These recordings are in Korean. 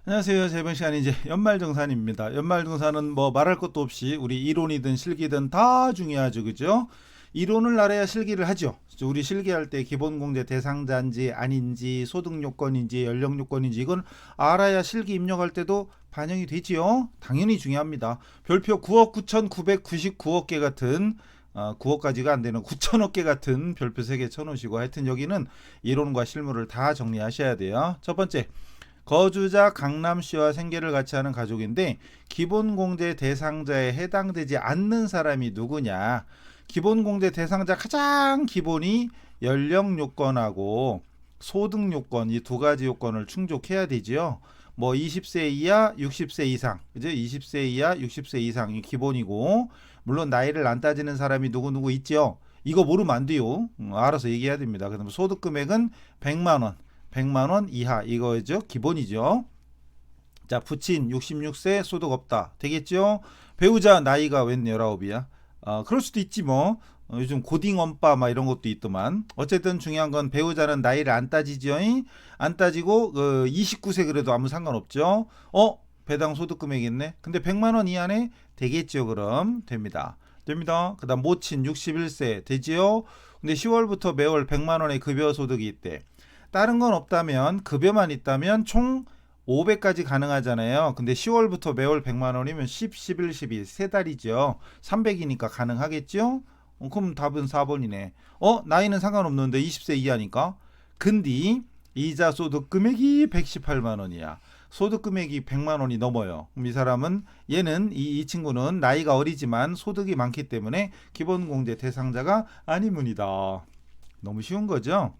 안녕하세요. 세 이번 시간 이제 연말정산입니다. 연말정산은 뭐 말할 것도 없이 우리 이론이든 실기든 다 중요하죠, 그죠? 이론을 알아야 실기를 하죠. 우리 실기할 때 기본공제 대상자인지 아닌지 소득 요건인지 연령 요건인지 이건 알아야 실기 입력할 때도 반영이 되지요. 당연히 중요합니다. 별표 9억 9,999억 개 같은 9억까지가 안 되는 9천억 개 같은 별표 3개 쳐놓으시고 하여튼 여기는 이론과 실무를 다 정리하셔야 돼요. 첫 번째. 거주자 강남시와 생계를 같이 하는 가족인데 기본공제 대상자에 해당되지 않는 사람이 누구냐. 기본공제 대상자 가장 기본이 연령 요건하고 소득 요건 이 두 가지 요건을 충족해야 되지요. 뭐 20세 이하 60세 이상 이제 20세 이하 60세 이상이 기본이고 물론 나이를 안 따지는 사람이 누구 있죠. 이거 모르면 안 돼요. 알아서 얘기해야 됩니다. 그다음 소득 금액은 100만 원 100만 원 이하 이거죠. 기본이죠. 자, 부친 66세 소득 없다. 되겠죠? 배우자 나이가 웬 19이야? 그럴 수도 있지 뭐. 요즘 고딩 엄빠 막 이런 것도 있더만. 어쨌든 중요한 건 배우자는 나이를 안 따지죠. 안 따지고 29세 그래도 아무 상관없죠. 배당 소득 금액있네. 근데 100만 원 이하네 되겠죠. 그럼 됩니다. 됩니다. 그다음 모친 61세 되지요. 근데 10월부터 매월 100만 원의 급여 소득이 있대. 다른 건 없다면 급여만 있다면 총 500까지 가능하잖아요. 근데 10월부터 매월 100만 원이면 10, 11, 12 세 달이죠. 300이니까 가능하겠죠? 그럼 답은 4번이네. 나이는 상관없는데 20세 이하니까. 근데 이자 소득 금액이 118만 원이야. 소득 금액이 100만 원이 넘어요. 그럼 이 사람은 얘는 이 친구는 나이가 어리지만 소득이 많기 때문에 기본공제 대상자가 아니문이다. 너무 쉬운 거죠?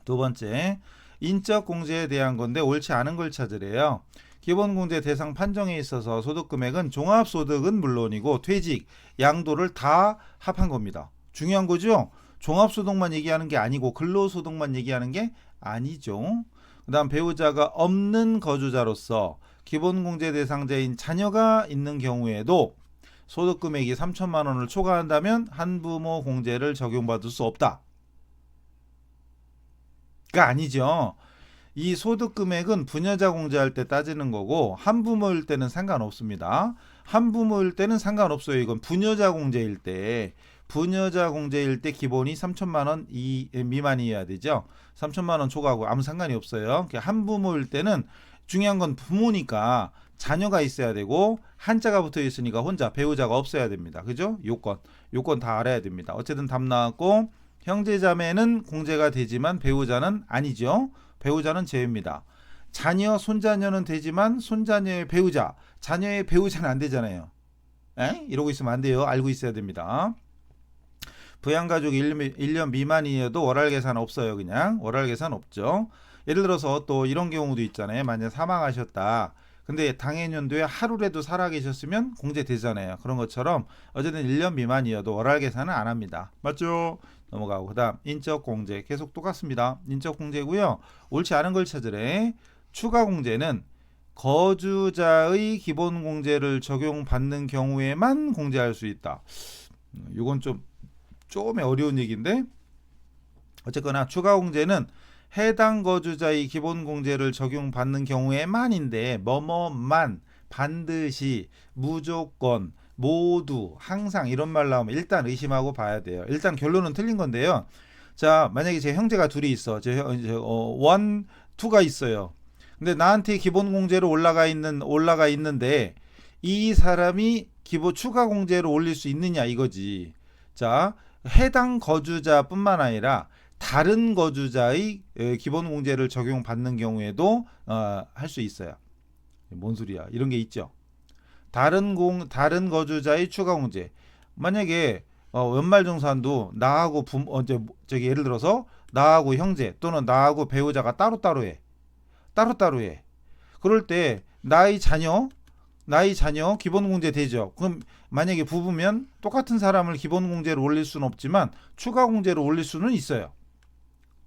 두 번째, 인적 공제에 대한 건데 옳지 않은 걸 찾으래요. 기본공제 대상 판정에 있어서 소득금액은 종합소득은 물론이고 퇴직, 양도를 다 합한 겁니다. 중요한 거죠? 종합소득만 얘기하는 게 아니고 근로소득만 얘기하는 게 아니죠. 그 다음 배우자가 없는 거주자로서 기본공제 대상자인 자녀가 있는 경우에도 소득금액이 3천만 원을 초과한다면 한부모 공제를 적용받을 수 없다. 가 아니죠. 이 소득 금액은 부녀자 공제할 때 따지는 거고 한부모일 때는 상관없습니다. 한부모일 때는 상관없어요. 이건 부녀자 공제일 때 기본이 3천만 원 미만이어야 되죠. 3천만 원 초과하고 아무 상관이 없어요. 한부모일 때는 중요한 건 부모니까 자녀가 있어야 되고 한자가 붙어 있으니까 혼자 배우자가 없어야 됩니다. 그죠? 요건 다 알아야 됩니다. 어쨌든 답 나왔고 형제자매는 공제가 되지만 배우자는 아니죠. 배우자는 제외입니다. 자녀, 손자녀는 되지만 손자녀의 배우자, 자녀의 배우자는 안 되잖아요. 이러고 있으면 안 돼요. 알고 있어야 됩니다. 부양가족이 1년 미만이어도 월할 계산 없어요. 그냥 월할 계산 없죠. 예를 들어서 또 이런 경우도 있잖아요. 만약 사망하셨다. 근데 당해년도에 하루라도 살아계셨으면 공제되잖아요. 그런 것처럼 어쨌든 1년 미만이어도 월할 계산은 안 합니다. 맞죠? 넘어가고 그다음 인적공제 계속 똑같습니다. 인적공제고요. 옳지 않은 걸 찾으래. 추가공제는 거주자의 기본공제를 적용받는 경우에만 공제할 수 있다. 이건 좀 어려운 얘기인데 어쨌거나 추가공제는 해당 거주자의 기본공제를 적용받는 경우에만인데 뭐뭐만 반드시 무조건 모두 항상 이런 말 나오면 일단 의심하고 봐야 돼요. 일단 결론은 틀린 건데요. 자, 만약에 제 형제가 둘이 있어. 원, 투가 있어요. 근데 나한테 기본공제로 올라가 있는데 이 사람이 기본 추가 공제로 올릴 수 있느냐 이거지. 자, 해당 거주자뿐만 아니라 다른 거주자의 기본 공제를 적용받는 경우에도 할 수 있어요. 뭔 소리야? 이런 게 있죠. 다른 거주자의 추가 공제. 만약에 연말정산도 나하고 예를 들어서 나하고 형제 또는 나하고 배우자가 따로따로 해. 따로따로 해. 그럴 때 나의 자녀 기본공제 되죠. 그럼 만약에 부부면 똑같은 사람을 기본공제로 올릴 수는 없지만 추가공제로 올릴 수는 있어요.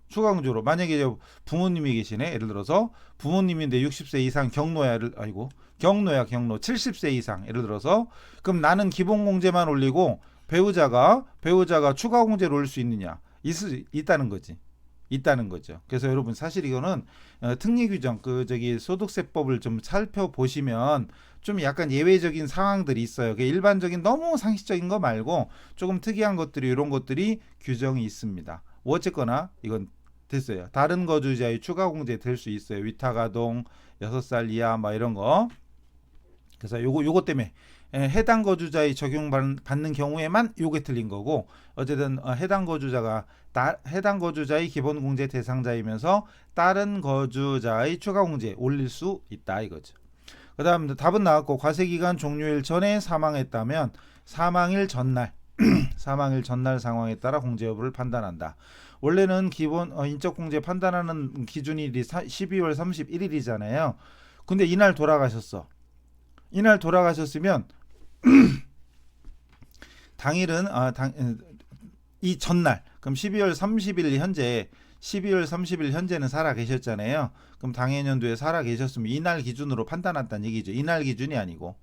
추가공제로 만약에 부모님이 계시네. 예를 들어서 부모님인데 60세 이상 경노야 70세 이상 예를 들어서 그럼 나는 기본공제만 올리고 배우자가 추가공제로 올릴 수 있느냐? 있다는 거지. 있다는 거죠. 그래서 여러분 사실 이거는 특례 규정 소득세법을 좀 살펴보시면 좀 약간 예외적인 상황들이 있어요. 일반적인 너무 상식적인 거 말고 조금 특이한 것들이 이런 것들이 규정이 있습니다. 어쨌거나 이건 됐어요. 다른 거주자의 추가 공제 될 수 있어요. 위탁아동 6살 이하 막 이런 거. 그래서 요거 때문에 해당 거주자의 적용받는 경우에만 요게 틀린 거고, 어쨌든 해당 거주자의 기본 공제 대상자이면서 다른 거주자의 추가 공제 올릴 수 있다 이거죠. 그다음 답은 나왔고, 과세기간 종료일 전에 사망했다면 사망일 전날 사망일 전날 상황에 따라 공제 여부를 판단한다. 원래는 기본 인적공제 판단하는 기준일이 12월 31일이잖아요. 근데 이날 돌아가셨어. 이날 돌아가셨으면 당일은 이 전날, 그럼 12월 30일 현재는 살아 계셨잖아요. 그럼 당해년도에 살아 계셨으면 이날 기준으로 판단한다는 얘기죠. 이날 기준이 아니고.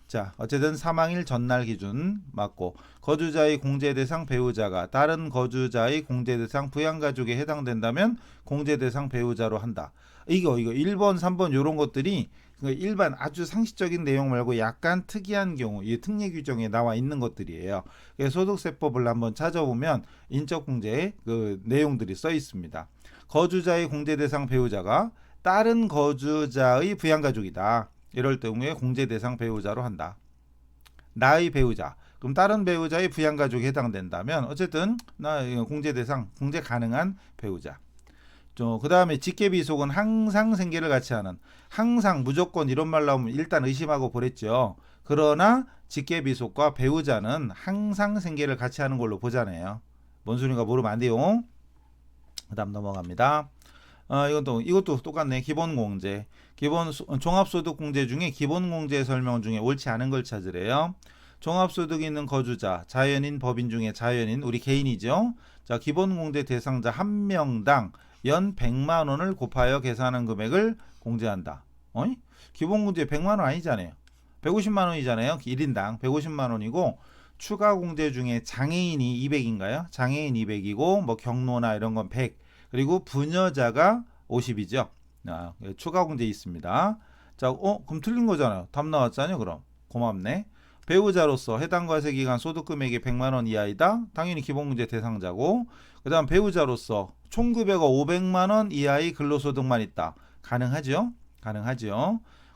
자, 어쨌든 사망일 전날 기준 맞고, 거주자의 공제 대상 배우자가 다른 거주자의 공제 대상 부양가족에 해당된다면 공제 대상 배우자로 한다. 이거 1번, 3번 요런 것들이 일반 아주 상식적인 내용 말고 약간 특이한 경우, 이 특례 규정에 나와 있는 것들이에요. 소득세법을 한번 찾아보면 인적공제 그 내용들이 써 있습니다. 거주자의 공제 대상 배우자가 다른 거주자의 부양가족이다. 이럴 경우에 공제 대상 배우자로 한다. 나의 배우자, 그럼 다른 배우자의 부양가족에 해당된다면 어쨌든 나 공제 대상, 공제 가능한 배우자. 그 다음에 직계비속은 항상 생계를 같이 하는, 항상 무조건 이런 말 나오면 일단 의심하고 보랬죠. 그러나 직계비속과 배우자는 항상 생계를 같이 하는 걸로 보잖아요. 뭔 소리인가 모르면 안 돼요. 그 다음 넘어갑니다. 이것도 똑같네. 기본공제, 종합소득공제 중에 기본공제 설명 중에 옳지 않은 걸 찾으래요. 종합소득이 있는 거주자, 자연인, 법인 중에 자연인, 우리 개인이죠. 자, 기본공제 대상자 한 명당 연 100만 원을 곱하여 계산한 금액을 공제한다. 기본공제 100만 원 아니잖아요. 150만 원이잖아요. 1인당 150만 원이고, 추가 공제 중에 장애인이 200인가요? 장애인 200이고 뭐 경로나 이런 건 100, 그리고 부녀자가 50이죠. 추가 공제 있습니다. 자, 그럼 틀린 거잖아요. 답 나왔잖아요. 그럼 고맙네. 배우자로서 해당 과세기간 소득금액이 100만 원 이하이다. 당연히 기본공제 대상자고, 그 다음 배우자로서 총급여가 500만 원 이하의 근로소득만 있다. 가능하죠.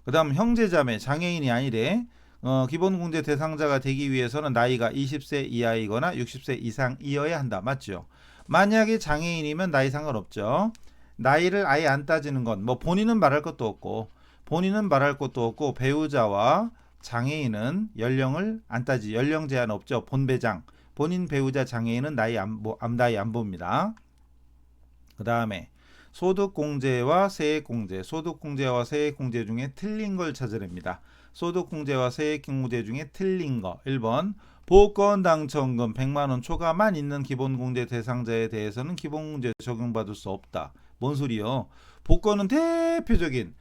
그 다음 형제자매, 장애인이 아니래. 기본공제 대상자가 되기 위해서는 나이가 20세 이하이거나 60세 이상이어야 한다. 맞죠? 만약에 장애인이면 나이 상관없죠. 나이를 아예 안 따지는 건 뭐 본인은 말할 것도 없고 배우자와 장애인은 연령을 안 따지, 연령 제한 없죠. 본배장, 본인 배우자 장애인은 나이 안 봅니다. 그 다음에 소득공제와 세액공제, 소득공제와 세액공제 중에 틀린 걸 찾으랍니다. 소득공제와 세액공제 중에 틀린 거 1번, 복권 당첨금 100만원 초과만 있는 기본공제 대상자에 대해서는 기본공제 적용받을 수 없다. 뭔 소리요? 복권은 대표적인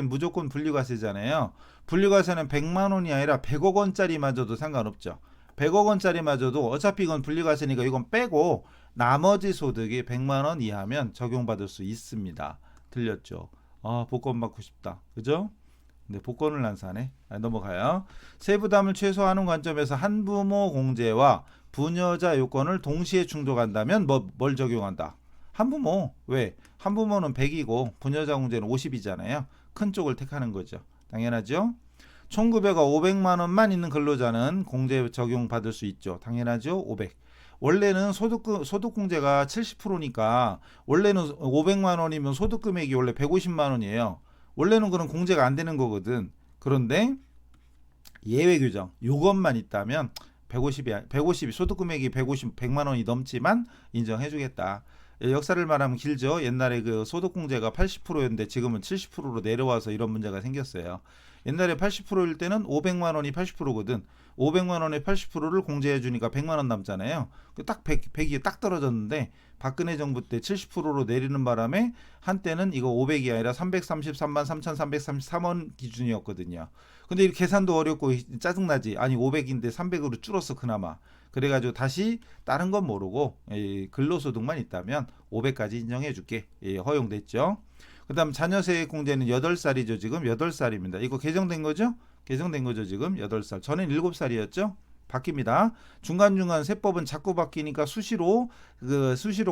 무조건 분리과세잖아요. 분리과세는 100만원이 아니라 100억 원짜리마저도 상관없죠. 100억 원짜리마저도 어차피 이건 분리과세니까 이건 빼고 나머지 소득이 100만원 이하면 적용받을 수 있습니다. 들렸죠? 복권 받고 싶다. 그죠? 근데 복권을 안 사네. 넘어가요. 세부담을 최소화하는 관점에서 한부모 공제와 부녀자 요건을 동시에 충족한다면 뭘 적용한다? 한부모. 왜? 한부모는 100이고 부녀자 공제는 50이잖아요. 큰 쪽을 택하는 거죠. 당연하죠. 총급여가 500만 원만 있는 근로자는 공제 적용받을 수 있죠. 당연하죠. 500. 원래는 소득공제가 70%니까 원래는 500만 원이면 소득금액이 원래 150만 원이에요. 원래는 그런 공제가 안 되는 거거든. 그런데 예외 규정 요것만 있다면 150 소득금액이 100만 원이 넘지만 인정해 주겠다. 역사를 말하면 길죠. 옛날에 그 소득공제가 80%였는데 지금은 70%로 내려와서 이런 문제가 생겼어요. 옛날에 80%일 때는 500만 원이 80%거든. 500만 원에 80%를 공제해 주니까 100만 원 남잖아요. 딱 100이 딱 떨어졌는데 박근혜 정부 때 70%로 내리는 바람에 한때는 이거 500이 아니라 333만 3,333원 기준이었거든요. 근데 이 계산도 어렵고 짜증나지. 아니 500인데 300으로 줄었어 그나마. 그래가지고 다시 다른 건 모르고 근로소득만 있다면 500까지 인정해 줄게. 허용됐죠. 그 다음 자녀세액 공제는 8살이죠. 지금 8살입니다. 이거 개정된 거죠? 개정된 거죠. 지금 8살. 전엔 7살이었죠? 바뀝니다. 중간중간 세법은 자꾸 바뀌니까 수시로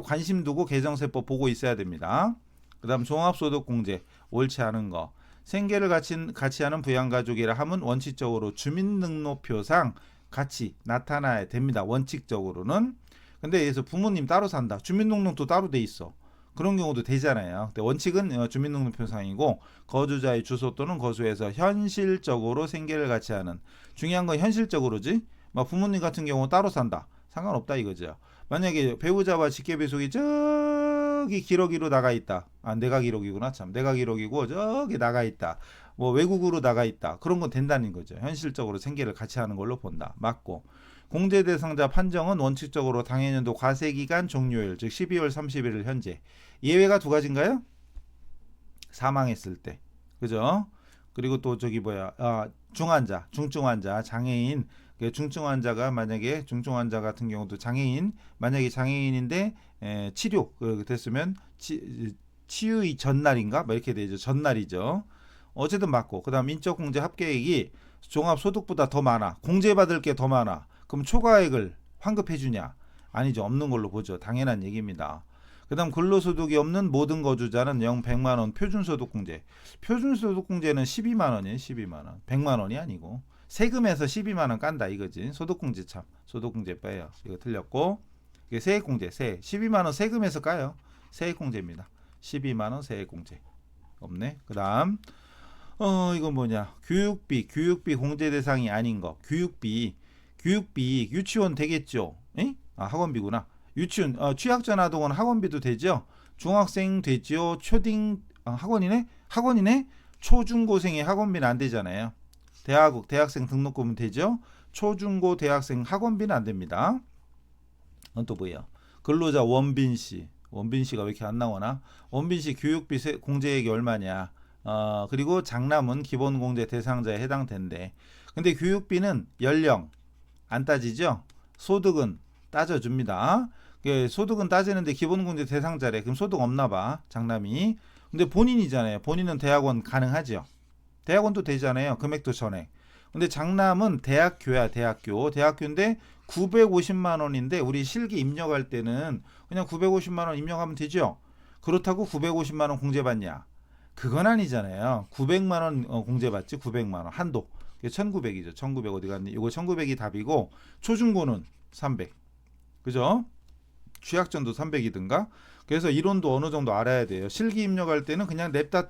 관심 두고 개정세법 보고 있어야 됩니다. 그 다음 종합소득공제 옳지 않은 거. 생계를 같이 하는 부양가족이라 하면 원칙적으로 주민등록표상 같이 나타나야 됩니다. 원칙적으로는. 근데 여기서 부모님 따로 산다. 주민등록도 따로 돼 있어. 그런 경우도 되잖아요. 근데 원칙은 주민등록표상이고 거주자의 주소 또는 거소에서 현실적으로 생계를 같이 하는. 중요한 건 현실적으로지. 막 부모님 같은 경우 따로 산다. 상관없다 이거죠. 만약에 배우자와 직계배속이 저기 기러기로 나가 있다. 아 내가 기러기구나 참. 내가 기러기고 저기 나가 있다. 뭐 외국으로 나가 있다. 그런 건 된다는 거죠. 현실적으로 생계를 같이 하는 걸로 본다. 맞고. 공제 대상자 판정은 원칙적으로 당해년도 과세기간 종료일 즉 12월 31일 현재. 예외가 두 가지인가요? 사망했을 때. 그죠? 그리고 또 저기 중환자, 중증환자, 장애인. 중증 환자가 만약에 중증 환자 같은 경우도 장애인 만약에 장애인인데 치료 됐으면 치유의 전날인가 뭐 이렇게 되죠. 전날이죠. 어쨌든 맞고 그다음 인적 공제 합계액이 종합소득보다 더 많아. 공제받을 게 더 많아. 그럼 초과액을 환급해 주냐? 아니죠. 없는 걸로 보죠. 당연한 얘기입니다. 그다음 근로소득이 없는 모든 거주자는 영 100만 원 표준소득공제. 표준소득공제는 12만 원이에요. 12만 원. 100만 원이 아니고. 세금에서 12만 원 깐다 이거지. 소득공제 참. 소득공제 빼요. 이거 틀렸고. 이게 세액공제. 12만 원 세금에서 까요. 세액공제입니다. 12만 원 세액공제. 없네. 그다음 이건 뭐냐? 교육비 공제 대상이 아닌 거. 교육비 유치원 되겠죠? 에? 아, 학원비구나. 유치원 취약전 아동은 학원비도 되죠? 중학생 되죠? 초딩 학원이네? 초중고생의 학원비는 안 되잖아요. 대학생 등록금은 되죠. 초중고 대학생 학원비는 안 됩니다. 또 뭐야? 근로자 원빈 씨가 왜 이렇게 안 나오나? 원빈 씨 교육비 공제액이 얼마냐? 그리고 장남은 기본공제 대상자에 해당된대. 근데 교육비는 연령 안 따지죠. 소득은 따져줍니다. 소득은 따지는데 기본공제 대상자래. 그럼 소득 없나봐 장남이. 근데 본인이잖아요. 본인은 대학원 가능하죠. 대학원도 되잖아요. 금액도 전액. 근데 장남은 대학교야. 대학교인데 950만 원인데 우리 실기 입력할 때는 그냥 950만 원 입력하면 되죠. 그렇다고 950만 원 공제받냐? 그건 아니잖아요. 900만 원 공제받지. 900만 원 한도. 1900이죠. 1900 어디 갔니? 이거 1900이 답이고 초중고는 300. 그죠? 취약전도 300이든가. 그래서 이론도 어느 정도 알아야 돼요. 실기 입력할 때는 그냥 냅다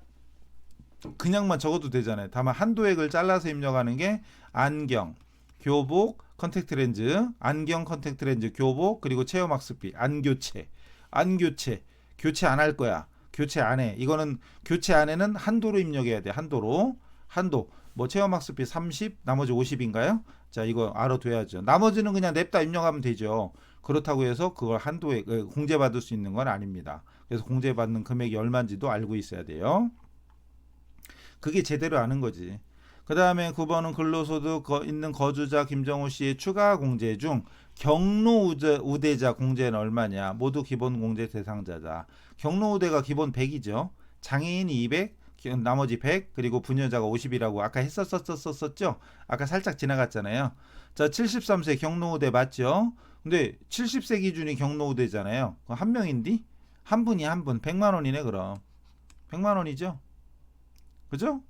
그냥만 적어도 되잖아요. 다만 한도액을 잘라서 입력하는 게 안경, 교복, 컨택트렌즈, 안경, 컨택트렌즈, 교복, 그리고 체험학습비, 안교체, 교체 안 할 거야. 교체 안 해. 이거는 교체 안에는 한도로 입력해야 돼. 한도. 뭐 체험학습비 30, 나머지 50인가요? 자, 이거 알아둬야죠. 나머지는 그냥 냅다 입력하면 되죠. 그렇다고 해서 그걸 한도에 공제받을 수 있는 건 아닙니다. 그래서 공제받는 금액이 얼마인지도 알고 있어야 돼요. 그게 제대로 아는 거지. 그 다음에 9번은 근로소득 있는 거주자 김정우 씨의 추가 공제 중 경로우대자 공제는 얼마냐. 모두 기본공제 대상자다. 경로우대가 기본 100이죠. 장애인이 200, 나머지 100, 그리고 부녀자가 50이라고 아까 했었죠. 아까 살짝 지나갔잖아요. 자, 73세 경로우대 맞죠? 근데 70세 기준이 경로우대잖아요. 한 명인데? 한 분이 100만 원이네 그럼. 100만 원이죠? 그죠?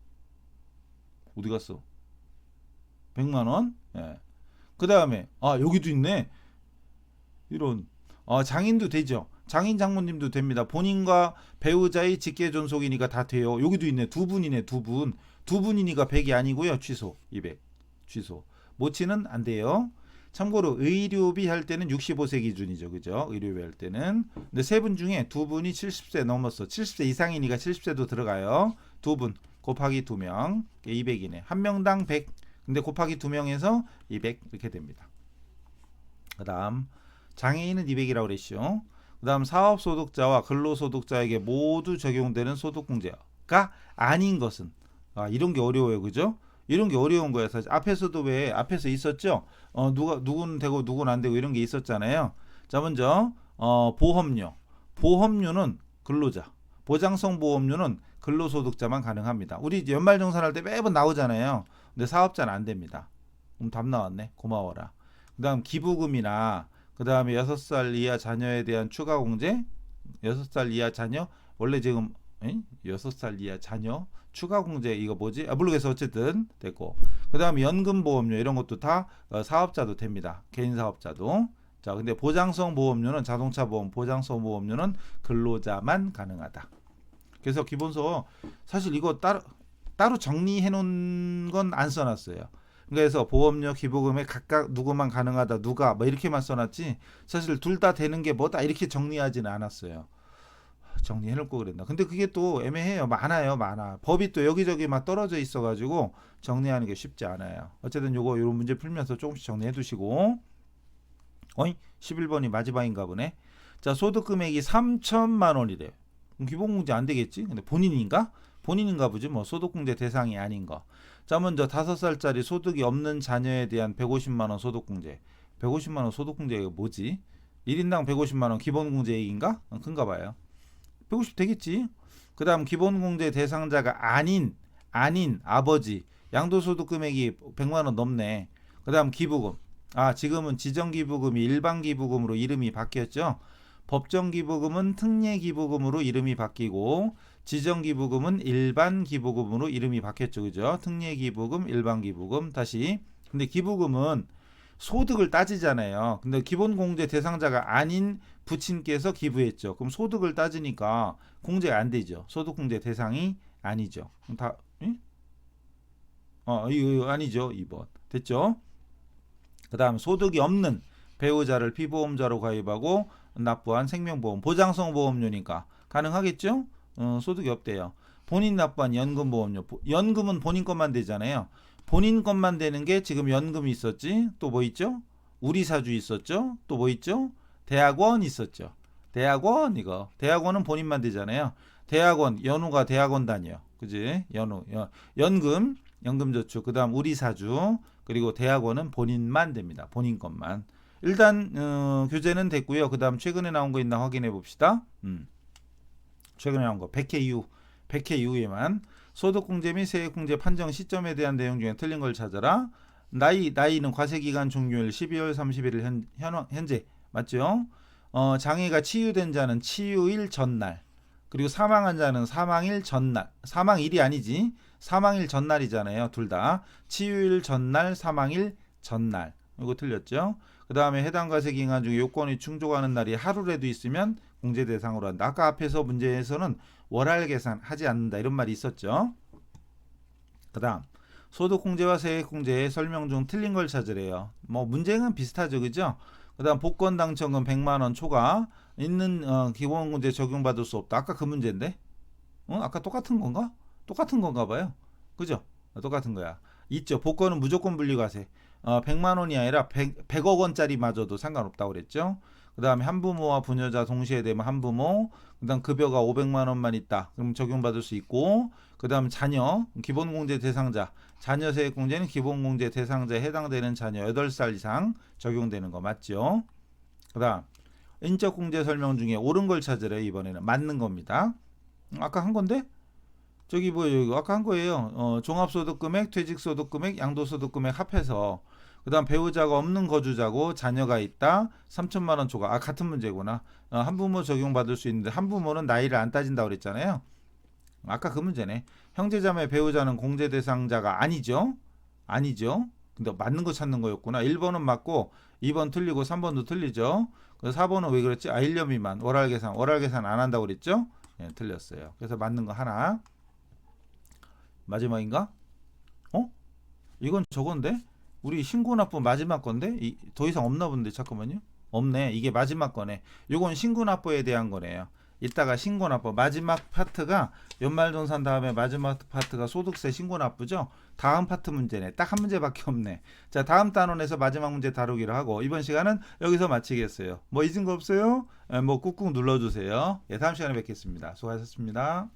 어디 갔어? 100만 원? 예. 그 다음에 여기도 있네. 이런 장인도 되죠. 장인 장모님도 됩니다. 본인과 배우자의 직계 존속이니까 다 돼요. 여기도 있네. 두 분이네. 두 분이니까 100이 아니고요. 취소. 200. 취소. 모치는 안 돼요. 참고로 의료비 할 때는 65세 기준이죠. 그죠? 의료비 할 때는. 근데 세 분 중에 두 분이 70세 넘었어. 70세 이상이니까 70세도 들어가요. 두 분 곱하기 2명 200이네. 한 명당 100 근데 곱하기 2명에서 200 이렇게 됩니다. 그 다음 장애인은 200이라고 그랬죠. 그 다음 사업소득자와 근로소득자에게 모두 적용되는 소득공제가 아닌 것은, 이런 게 어려워요. 그죠? 이런 게 어려운 거야. 사실 앞에서도 왜 앞에서 있었죠. 누구는 되고 누구는 안 되고 이런 게 있었잖아요. 자, 먼저 보험료. 보험료는 근로자, 보장성 보험료는 근로소득자만 가능합니다. 우리 이제 연말정산할 때 매번 나오잖아요. 근데 사업자는 안 됩니다. 답 나왔네. 고마워라. 그다음 기부금이나 그다음에 6살 이하 자녀에 대한 추가 공제, 6살 이하 자녀 원래 지금 6살 이하 자녀 추가 공제 이거 뭐지? 모르겠어. 어쨌든 됐고. 그다음에 연금 보험료 이런 것도 다 사업자도 됩니다. 개인 사업자도. 자, 근데 보장성 보험료는 자동차 보험 보장성 보험료는 근로자만 가능하다. 그래서 기본서 사실 이거 따로 정리해 놓은 건 안 써놨어요. 그래서 보험료 기부금에 각각 누구만 가능하다 누가 뭐 이렇게만 써놨지 사실 둘 다 되는 게 뭐다 이렇게 정리하지는 않았어요. 정리해 놓을 거 그랬나. 근데 그게 또 애매해요. 많아. 법이 또 여기저기 막 떨어져 있어 가지고 정리하는 게 쉽지 않아요. 어쨌든 요런 문제 풀면서 조금씩 정리해 두시고. 11번이 마지막인가 보네. 자, 소득 금액이 3천만 원이래요. 그럼 기본공제 안 되겠지? 근데 본인인가 보지 뭐 소득공제 대상이 아닌 거. 자, 먼저 5살짜리 소득이 없는 자녀에 대한 150만 원 소득공제. 150만 원 소득공제가 뭐지? 1인당 150만 원 기본공제액인가? 큰가 봐요. 150 되겠지? 그 다음 기본공제 대상자가 아닌 아버지 양도소득 금액이 100만 원 넘네. 그 다음 기부금. 지금은 지정기부금이 일반기부금으로 이름이 바뀌었죠. 법정기부금은 특례기부금으로 이름이 바뀌고 지정기부금은 일반기부금으로 이름이 바뀌었죠. 그죠? 특례기부금, 일반기부금. 다시. 근데 기부금은 소득을 따지잖아요. 근데 기본공제 대상자가 아닌 부친께서 기부했죠. 그럼 소득을 따지니까 공제가 안 되죠. 소득공제 대상이 아니죠. 다, 응? 이거 아니죠. 2번. 됐죠? 그 다음 소득이 없는 배우자를 피보험자로 가입하고 납부한 생명보험 보장성 보험료니까 가능하겠죠? 소득이 없대요. 본인 납부한 연금보험료. 연금은 본인 것만 되잖아요. 본인 것만 되는 게 지금 연금이 있었지. 또 뭐 있죠? 우리사주 있었죠. 또 뭐 있죠? 대학원 있었죠. 대학원 이거. 대학원은 본인만 되잖아요. 대학원 연우가 대학원 다녀. 그지? 연금저축. 그 다음 우리사주. 그리고 대학원은 본인만 됩니다. 본인 것만. 일단 교재는 됐고요. 그 다음 최근에 나온 거 있나 확인해 봅시다. 최근에 나온 거 100회 이후에만 소득공제 및 세액공제 판정 시점에 대한 내용 중에 틀린 걸 찾아라. 나이는 과세기간 종료일 12월 31일 현재 맞죠? 장애가 치유된 자는 치유일 전날 그리고 사망한 자는 사망일 전날 사망일이 아니지 사망일 전날이잖아요. 둘 다 치유일 전날 사망일 전날 이거 틀렸죠? 그 다음에 해당 과세기간 중에 요건이 충족하는 날이 하루라도 있으면 공제 대상으로 한다. 아까 앞에서 문제에서는 월할 계산하지 않는다 이런 말이 있었죠. 그 다음 소득공제와 세액공제의 설명 중 틀린 걸 찾으래요. 뭐 문제는 비슷하죠. 그죠? 그 다음 복권 당첨금 100만원 초과 있는 기본공제 적용받을 수 없다. 아까 그 문제인데 아까 똑같은 건가? 똑같은 건가 봐요. 그죠? 똑같은 거야. 있죠. 복권은 무조건 분리과세. 100만 원이 아니라 100억 원짜리 마저도 상관없다고 그랬죠. 그 다음에 한부모와 부녀자 동시에 되면 한부모, 그 다음 급여가 500만 원만 있다. 그럼 적용받을 수 있고, 그 다음 자녀, 기본공제 대상자, 자녀 세액공제는 기본공제 대상자에 해당되는 자녀 8살 이상 적용되는 거 맞죠? 그 다음 인적공제 설명 중에 옳은 걸 찾으래. 이번에는 맞는 겁니다. 아까 한 건데? 저기 뭐예요? 아까 한 거예요. 종합소득금액, 퇴직소득금액, 양도소득금액 합해서 그 다음 배우자가 없는 거주자고 자녀가 있다. 3천만 원 초과. 같은 문제구나. 한부모 적용받을 수 있는데 한부모는 나이를 안 따진다고 그랬잖아요. 아까 그 문제네. 형제자매 배우자는 공제 대상자가 아니죠. 근데 맞는 거 찾는 거였구나. 1번은 맞고 2번 틀리고 3번도 틀리죠. 그래서 4번은 왜 그랬지? 1년 미만 월할 계산 안 한다고 그랬죠? 예, 틀렸어요. 그래서 맞는 거 하나. 마지막인가? 이건 저건데? 우리 신고납부 마지막 건데? 더 이상 없나 본데 잠깐만요. 없네. 이게 마지막 거네. 요건 신고납부에 대한 거네요. 이따가 신고납부 마지막 파트가 연말정산 다음에 마지막 파트가 소득세 신고납부죠. 다음 파트 문제네. 딱 한 문제밖에 없네. 자, 다음 단원에서 마지막 문제 다루기로 하고 이번 시간은 여기서 마치겠어요. 뭐 잊은 거 없어요? 뭐 꾹꾹 눌러주세요. 예, 다음 시간에 뵙겠습니다. 수고하셨습니다.